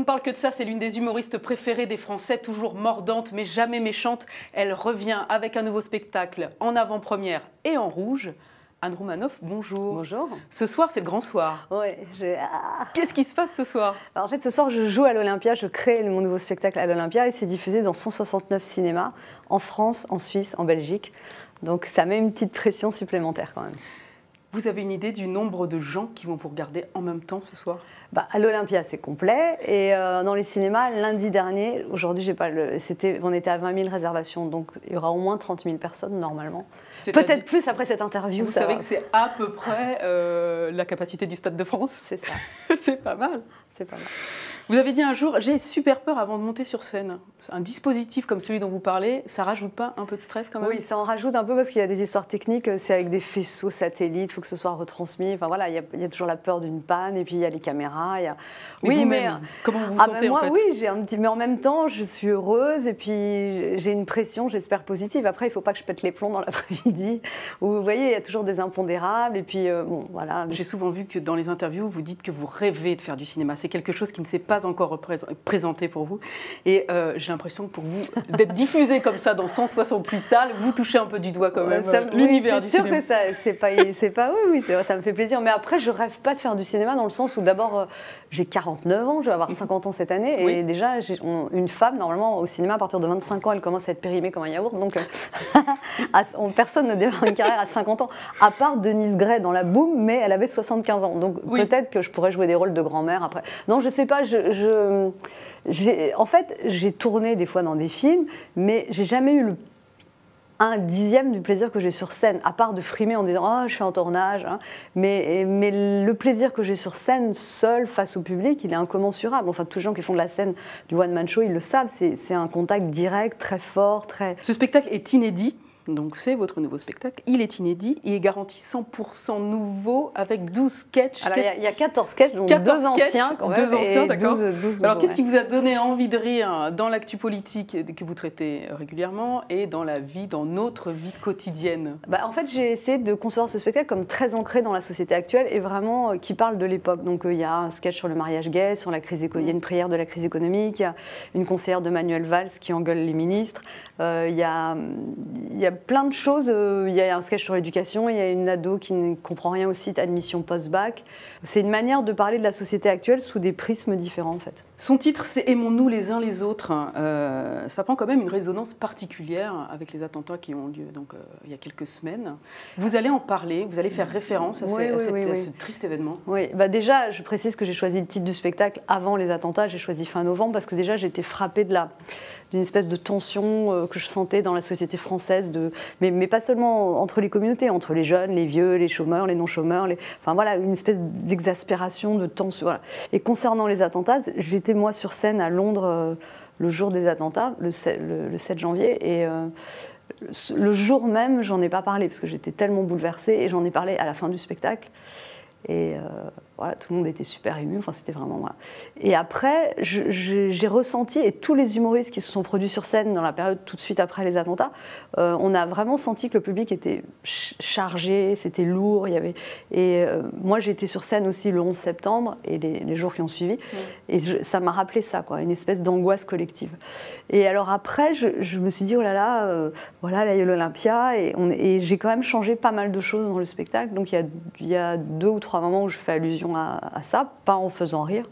ne parle que de ça, c'est l'une des humoristes préférées des Français, toujours mordante mais jamais méchante. Elle revient avec un nouveau spectacle en avant-première et en rouge. Anne Roumanoff, bonjour. Bonjour. Ce soir, c'est le grand soir. Oui, Qu'est-ce qui se passe ce soir? Alors, en fait, ce soir, je joue à l'Olympia, je crée mon nouveau spectacle à l'Olympia et c'est diffusé dans 169 cinémas, en France, en Suisse, en Belgique. Donc ça met une petite pression supplémentaire quand même. Vous avez une idée du nombre de gens qui vont vous regarder en même temps ce soir? À l'Olympia, c'est complet. Et dans les cinémas, lundi dernier, aujourd'hui, on était à 20 000 réservations. Donc, il y aura au moins 30 000 personnes, normalement. Peut-être plus après cette interview. Vous savez que c'est à peu près la capacité du Stade de France? C'est ça. C'est pas mal. C'est pas mal. Vous avez dit un jour, j'ai super peur avant de monter sur scène. Un dispositif comme celui dont vous parlez, ça rajoute pas un peu de stress quand même? Oui, ça en rajoute un peu parce qu'il y a des histoires techniques. C'est avec des faisceaux satellites, il faut que ce soit retransmis. Enfin voilà, il y a toujours la peur d'une panne et puis il y a les caméras. Oui, mais comment vous vous sentez moi, en fait? Oui, j'ai un petit, mais en même temps, je suis heureuse et puis j'ai une pression, j'espère positive. Après, il ne faut pas que je pète les plombs dans l'après-midi. Vous voyez, il y a toujours des impondérables et puis bon, voilà. J'ai souvent vu que dans les interviews, vous dites que vous rêvez de faire du cinéma. C'est quelque chose qui ne s'est pas encore présenté pour vous. Et j'ai l'impression que pour vous, d'être diffusé comme ça dans 168 salles, vous touchez un peu du doigt quand même l'univers du cinéma. C'est sûr que c'est pas oui, vrai, ça me fait plaisir. Mais après, je rêve pas de faire du cinéma dans le sens où d'abord, j'ai 49 ans, je vais avoir 50 ans cette année. Oui. Et déjà, une femme, normalement, au cinéma, à partir de 25 ans, elle commence à être périmée comme un yaourt. Donc, personne ne démarre une carrière à 50 ans, à part Denise Gray dans La Boum, mais elle avait 75 ans. Donc, peut-être que je pourrais jouer des rôles de grand-mère après. Non, je sais pas, en fait, j'ai tourné des fois dans des films, mais j'ai jamais eu un dixième du plaisir que j'ai sur scène, à part de frimer en disant « Ah, je suis en tournage hein. ». Mais le plaisir que j'ai sur scène, seul, face au public, il est incommensurable. Enfin, tous les gens qui font de la scène du one-man show, ils le savent. C'est un contact direct, très fort, très... Ce spectacle est inédit. Donc c'est votre nouveau spectacle, il est inédit, il est garanti 100% nouveau avec 12 sketchs. Alors il y a 14 sketchs, donc 2 anciens quand même. 2 anciens, d'accord. 12 Alors qu'est-ce qui vous a donné envie de rire dans l'actu politique que vous traitez régulièrement et dans la vie, dans notre vie quotidienne? En fait, j'ai essayé de concevoir ce spectacle comme très ancré dans la société actuelle et vraiment qui parle de l'époque. Donc il y a un sketch sur le mariage gay, sur la crise économique, il y a une prière de la crise économique, il y a une conseillère de Manuel Valls qui engueule les ministres, il y a plein de choses. Il y a un sketch sur l'éducation, il y a une ado qui ne comprend rien au site admission post-bac. C'est une manière de parler de la société actuelle sous des prismes différents en fait. Son titre, c'est « Aimons-nous les uns les autres ». Ça prend quand même une résonance particulière avec les attentats qui ont lieu donc, il y a quelques semaines. Vous allez en parler, vous allez faire référence à ce triste événement. Oui, déjà, je précise que j'ai choisi le titre du spectacle avant les attentats. J'ai choisi fin novembre parce que déjà, j'étais frappée d'une espèce de tension que je sentais dans la société française, mais pas seulement entre les communautés, entre les jeunes, les vieux, les chômeurs, les non-chômeurs, enfin voilà, une espèce d'exaspération, de tension. Voilà. Et concernant les attentats, j'étais moi sur scène à Londres le jour des attentats, le 7 janvier, et le jour même, j'en ai pas parlé parce que j'étais tellement bouleversée, et j'en ai parlé à la fin du spectacle. Et voilà, tout le monde était super ému, enfin c'était vraiment... Voilà. Et après, j'ai ressenti, et tous les humoristes qui se sont produits sur scène dans la période tout de suite après les attentats, on a vraiment senti que le public était chargé, c'était lourd, moi j'ai été sur scène aussi le 11 septembre et les jours qui ont suivi, et ça m'a rappelé ça, quoi, une espèce d'angoisse collective. Et alors après, je me suis dit, oh là là, voilà, là il y a l'Olympia, et j'ai quand même changé pas mal de choses dans le spectacle, donc il y a 2 ou 3 moments où je fais allusion à ça, pas en faisant rire.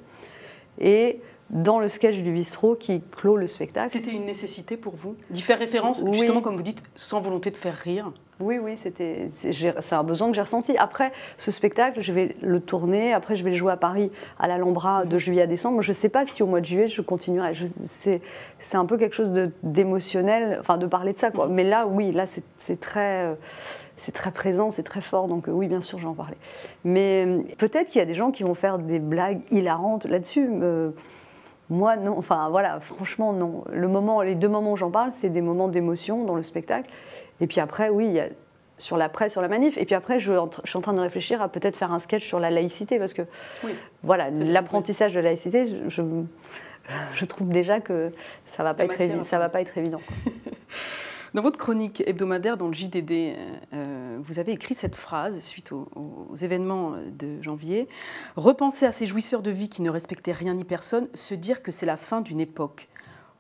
Et dans le sketch du bistrot qui clôt le spectacle. C'était une nécessité pour vous d'y faire référence, justement comme vous dites, sans volonté de faire rire? Oui, c'est un besoin que j'ai ressenti. Après, ce spectacle, je vais le tourner, après je vais le jouer à Paris, à l'Alhambra, de juillet à décembre. Je ne sais pas si au mois de juillet, je continuerai. C'est un peu quelque chose d'émotionnel, enfin de parler de ça, quoi. Mais là, oui, là, c'est très présent, c'est très fort, donc oui, bien sûr, j'en parlais. Mais peut-être qu'il y a des gens qui vont faire des blagues hilarantes là-dessus. Moi, non. Enfin, voilà, franchement, non. Les 2 moments où j'en parle, c'est des moments d'émotion dans le spectacle. Et puis après, oui, il y a sur l'après, sur la manif. Et puis après, je suis en train de réfléchir à peut-être faire un sketch sur la laïcité, parce que voilà, l'apprentissage de la laïcité, je trouve déjà que ça va pas être évident. Dans votre chronique hebdomadaire dans le JDD, vous avez écrit cette phrase suite aux événements de janvier. « Repenser à ces jouisseurs de vie qui ne respectaient rien ni personne, se dire que c'est la fin d'une époque. »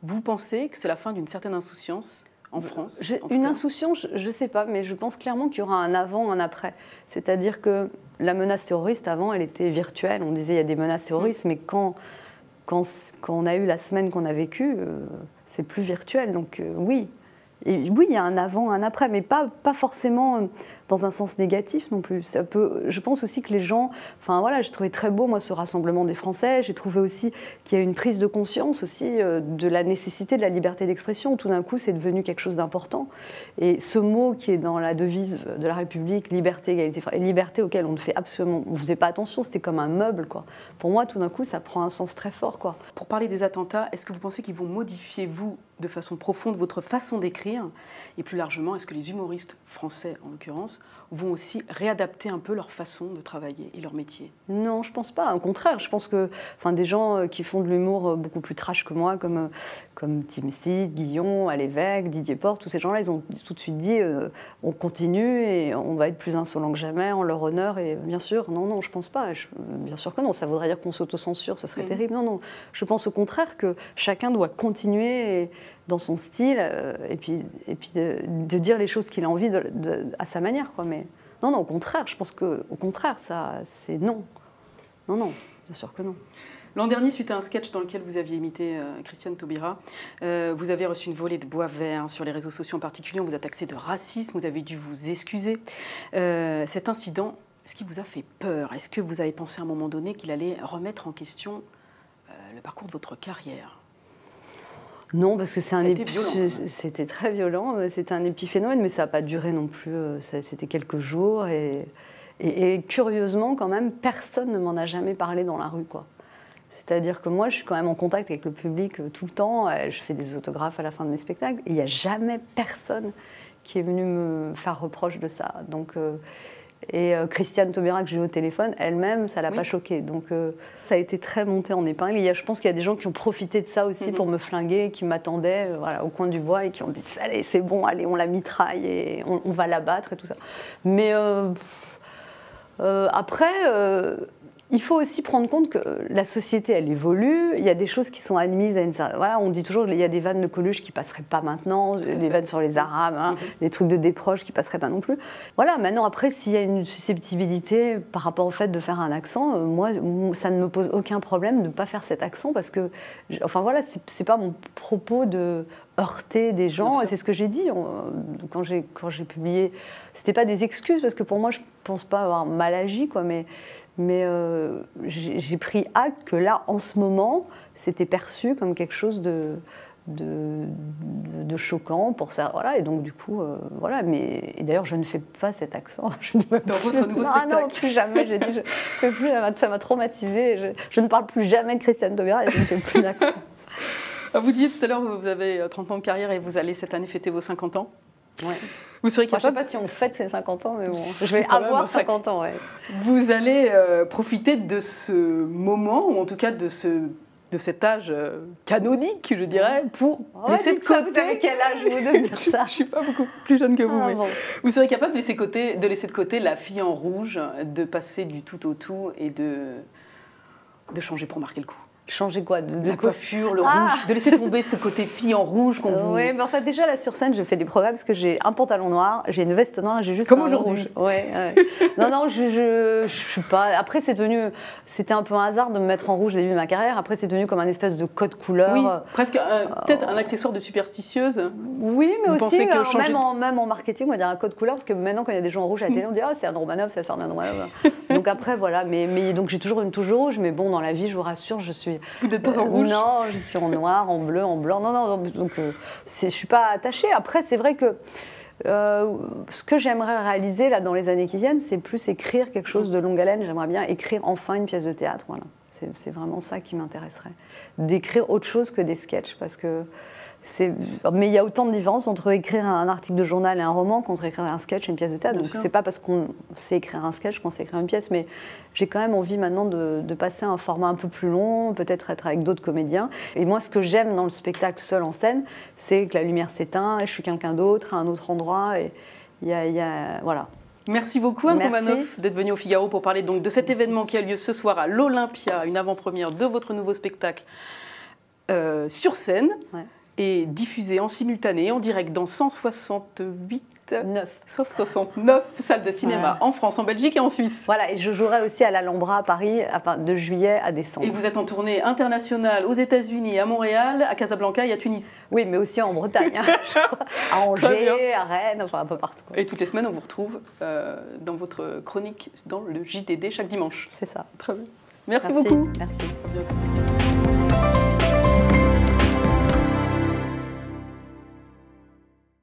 Vous pensez que c'est la fin d'une certaine insouciance en France? Une insouciance, je ne sais pas, mais je pense clairement qu'il y aura un avant, un après. C'est-à-dire que la menace terroriste, avant, elle était virtuelle. On disait il y a des menaces terroristes, mais quand on a eu la semaine qu'on a vécue, c'est plus virtuel. Donc oui. Et oui, il y a un avant, un après, mais pas forcément dans un sens négatif non plus. Je pense aussi que les gens... Enfin voilà, j'ai trouvé très beau, moi, ce rassemblement des Français. J'ai trouvé aussi qu'il y a une prise de conscience aussi de la nécessité de la liberté d'expression. Tout d'un coup, c'est devenu quelque chose d'important. Et ce mot qui est dans la devise de la République, liberté, égalité, liberté auquel on ne fait absolument... On ne faisait pas attention, c'était comme un meuble, quoi. Pour moi, tout d'un coup, ça prend un sens très fort, quoi. Pour parler des attentats, est-ce que vous pensez qu'ils vont modifier, vous, de façon profonde, votre façon d'écrire? Et plus largement, est-ce que les humoristes français, en l'occurrence, vont aussi réadapter un peu leur façon de travailler et leur métier? Non, je pense pas. Au contraire, je pense que des gens qui font de l'humour beaucoup plus trash que moi, comme Tim Sid, Guillon, Alévèque, Didier Porte, tous ces gens-là, ils ont tout de suite dit on continue et on va être plus insolent que jamais en leur honneur. Et bien sûr, non, je pense pas. Bien sûr que non. Ça voudrait dire qu'on s'autocensure, ce serait terrible. Non. Je pense au contraire que chacun doit continuer dans son style et puis de dire les choses qu'il a envie à sa manière, quoi. Mais non, au contraire, je pense que au contraire, ça, c'est non, bien sûr que non. L'an dernier, suite à un sketch dans lequel vous aviez imité Christiane Taubira, vous avez reçu une volée de bois vert sur les réseaux sociaux en particulier. On vous a taxé de racisme, vous avez dû vous excuser. Cet incident, est-ce qu'il vous a fait peur? Est-ce que vous avez pensé à un moment donné qu'il allait remettre en question le parcours de votre carrière? Non, parce que c'était très violent, c'était un épiphénomène, mais ça n'a pas duré non plus, c'était quelques jours. Et curieusement, quand même, personne ne m'en a jamais parlé dans la rue, quoi. C'est-à-dire que moi, je suis quand même en contact avec le public tout le temps, je fais des autographes à la fin de mes spectacles, et il n'y a jamais personne qui est venu me faire reproche de ça. Donc, Christiane Taubira, que j'ai eu au téléphone, elle-même, ça ne l'a pas choquée. Donc ça a été très monté en épingle. Je pense qu'il y a des gens qui ont profité de ça aussi pour me flinguer, qui m'attendaient au coin du bois et qui ont dit « Allez, c'est bon, allez, on la mitraille et on va la battre » et tout ça. Mais après... il faut aussi prendre compte que la société, elle évolue. Il y a des choses qui sont admises à une certaine... Voilà, on dit toujours qu'il y a des vannes de Coluche qui ne passeraient pas maintenant, des vannes sur les Arabes, des trucs de Desproges qui ne passeraient pas non plus. Voilà, maintenant, après, s'il y a une susceptibilité par rapport au fait de faire un accent, moi, ça ne me pose aucun problème de ne pas faire cet accent parce que... Enfin, voilà, c'est pas mon propos de heurter des gens. Et c'est ce que j'ai dit quand j'ai publié. C'était pas des excuses parce que pour moi, je ne pense pas avoir mal agi, quoi, mais j'ai pris acte que là, en ce moment, c'était perçu comme quelque chose de choquant pour ça. Voilà, et donc, du coup, voilà. Et d'ailleurs, je ne fais pas cet accent. Dans votre nouveau spectacle? Non, plus jamais. J'ai dit, ça m'a traumatisée. Je ne parle plus jamais de Christiane Taubira et je ne fais plus d'accent. Vous disiez tout à l'heure, vous avez 30 ans de carrière et vous allez cette année fêter vos 50 ans. Ouais. Vous serez capable... je ne sais pas si on fête ses 50 ans, mais bon, je vais avoir 50 ans. Ouais. Vous allez profiter de ce moment, ou en tout cas de cet âge canonique, je dirais, pour laisser de côté... Vous savez quel âge vous devez dire ça? Je ne suis pas beaucoup plus jeune que vous, mais bon. Vous serez capable de laisser de côté la fille en rouge, de passer du tout au tout et de changer pour marquer le coup. Changer quoi? La coiffure, le rouge, de laisser tomber ce côté fille en rouge qu'on vous... Oui, mais en fait, déjà, là, sur scène, je fais des progrès parce que j'ai un pantalon noir, j'ai une veste noire, j'ai juste comme un aujourd'hui. Ouais. Non, je suis pas... Après, c'était un peu un hasard de me mettre en rouge au début de ma carrière. Après, c'est devenu comme un espèce de code couleur. Oui, presque peut-être un accessoire de superstitieuse. Oui, mais vous aussi, changer... même en marketing, on va dire un code couleur, parce que maintenant, quand il y a des gens en rouge à la télé, on dit « Ah, c'est Anne Romanoff, ça sort d'Anne Romanoff. » Donc après, voilà. Mais donc, j'ai toujours une touche rouge, mais bon, dans la vie, je vous rassure, je suis... Vous n'êtes pas en rouge? Non, je suis en noir, en bleu, en blanc. Non, donc je ne suis pas attachée. Après, c'est vrai que ce que j'aimerais réaliser là, dans les années qui viennent, c'est plus écrire quelque chose de longue haleine. J'aimerais bien écrire enfin une pièce de théâtre. Voilà. C'est vraiment ça qui m'intéresserait. D'écrire autre chose que des sketchs. Parce que Mais il y a autant de différences entre écrire un article de journal et un roman qu'entre écrire un sketch et une pièce de théâtre. Donc c'est pas parce qu'on sait écrire un sketch qu'on sait écrire une pièce, mais j'ai quand même envie maintenant de passer à un format un peu plus long, peut-être être avec d'autres comédiens. Et moi, ce que j'aime dans le spectacle seul en scène, c'est que la lumière s'éteint et je suis quelqu'un d'autre à un autre endroit. Et voilà. Merci beaucoup Anne Romanoff d'être venue au Figaro pour parler donc de cet événement qui a lieu ce soir à l'Olympia, une avant-première de votre nouveau spectacle sur scène. Ouais. Et diffusé en simultané, en direct dans 169 salles de cinéma en France, en Belgique et en Suisse. Voilà, et je jouerai aussi à l'Alhambra à Paris de juillet à décembre. Et vous êtes en tournée internationale aux États-Unis, à Montréal, à Casablanca et à Tunis. Oui, mais aussi en Bretagne, à Angers, à Rennes, enfin un peu partout. Et toutes les semaines, on vous retrouve dans votre chronique dans le JDD chaque dimanche. C'est ça. Très bien. Merci beaucoup. Merci. À bientôt.